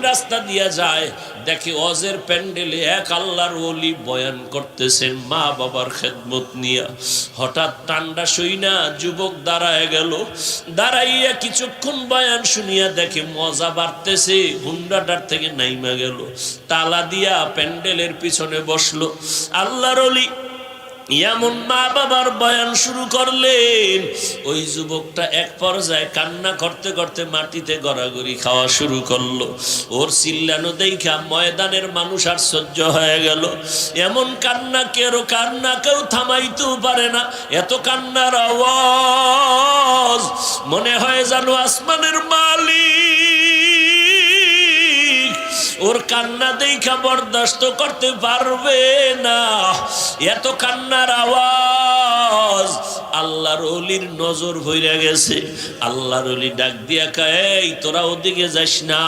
রাস্তা দিয়া যায়, দেখে ওয়াজের প্যান্ডেলে এক আল্লাহর ওলি বয়ান করতেছেন মা বাবার খেদমত নিয়া। হঠাৎ ঠান্ডা সইনা যুবক দাঁড়ায় গেল। দাঁড়াইয়া কিছুক্ষণ বয়ান শুনিয়া দেখে মজা বাড়তেছে, হুন্ডাটার থেকে নাইমা গেল, তালা দিয়া প্যান্ডেলের পিছনে বসলো। আল্লাহর ওলি এমন মা বাবার বয়ান শুরু করলেন, ওই যুবকটা এক পর্যায়ে কান্না করতে করতে মাটিতে গড়াগড়ি খাওয়া শুরু করলো। ওর চিল্লানো দেখা ময়দানের মানুষ আর সহ্য হয়ে গেল। এমন কান্না কেউ থামাইতেও পারে না, এত কান্নার আওয়াজ, মনে হয় জানো আসমানের মালিক ওর কান্না দেখা বরদাস্ত করতে পারবে না। এত কান্নার আওয়াজ, আল্লাহর ওলির নজর ভইরা গেছে। আল্লাহর ওলি ডাক দিয়া কয়, এই তোরা ওদিকে যাস না।